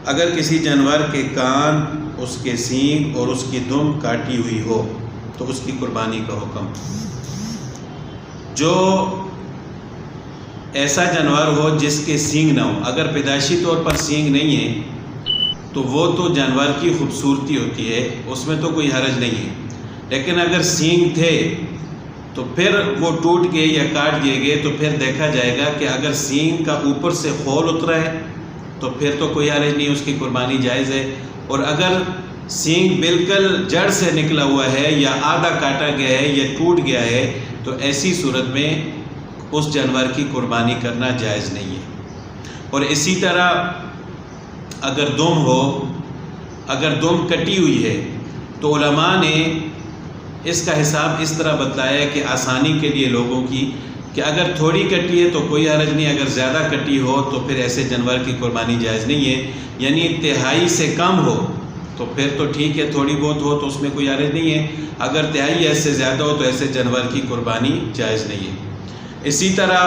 اگر کسی جانور کے کان، اس کے سینگ اور اس کی دم کاٹی ہوئی ہو تو اس کی قربانی کا حکم۔ جو ایسا جانور ہو جس کے سینگ نہ ہو، اگر پیدائشی طور پر سینگ نہیں ہے تو وہ تو جانور کی خوبصورتی ہوتی ہے، اس میں تو کوئی حرج نہیں ہے، لیکن اگر سینگ تھے تو پھر وہ ٹوٹ گئے یا کاٹ دیے گئے تو پھر دیکھا جائے گا کہ اگر سینگ کا اوپر سے خول اترا ہے تو پھر تو کوئی حرج نہیں، اس کی قربانی جائز ہے۔ اور اگر سینگ بالکل جڑ سے نکلا ہوا ہے یا آدھا کاٹا گیا ہے یا ٹوٹ گیا ہے تو ایسی صورت میں اس جانور کی قربانی کرنا جائز نہیں ہے۔ اور اسی طرح اگر دم ہو، اگر دم کٹی ہوئی ہے تو علماء نے اس کا حساب اس طرح بتلایا ہے کہ آسانی کے لیے لوگوں کی، کہ اگر تھوڑی کٹی ہے تو کوئی حرج نہیں، اگر زیادہ کٹی ہو تو پھر ایسے جانور کی قربانی جائز نہیں ہے، یعنی تہائی سے کم ہو تو پھر تو ٹھیک ہے، تھوڑی بہت ہو تو اس میں کوئی حرج نہیں ہے، اگر تہائی ایسے زیادہ ہو تو ایسے جانور کی قربانی جائز نہیں ہے۔ اسی طرح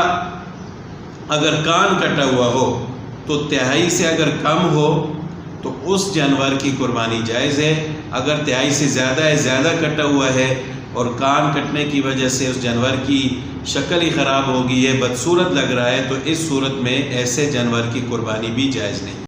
اگر کان کٹا ہوا ہو تو تہائی سے اگر کم ہو تو اس جانور کی قربانی جائز ہے، اگر تہائی سے زیادہ ہے، زیادہ کٹا ہوا ہے اور کان کٹنے کی وجہ سے اس جانور کی شکل ہی خراب ہو گئی ہے، بدصورت لگ رہا ہے، تو اس صورت میں ایسے جانور کی قربانی بھی جائز نہیں۔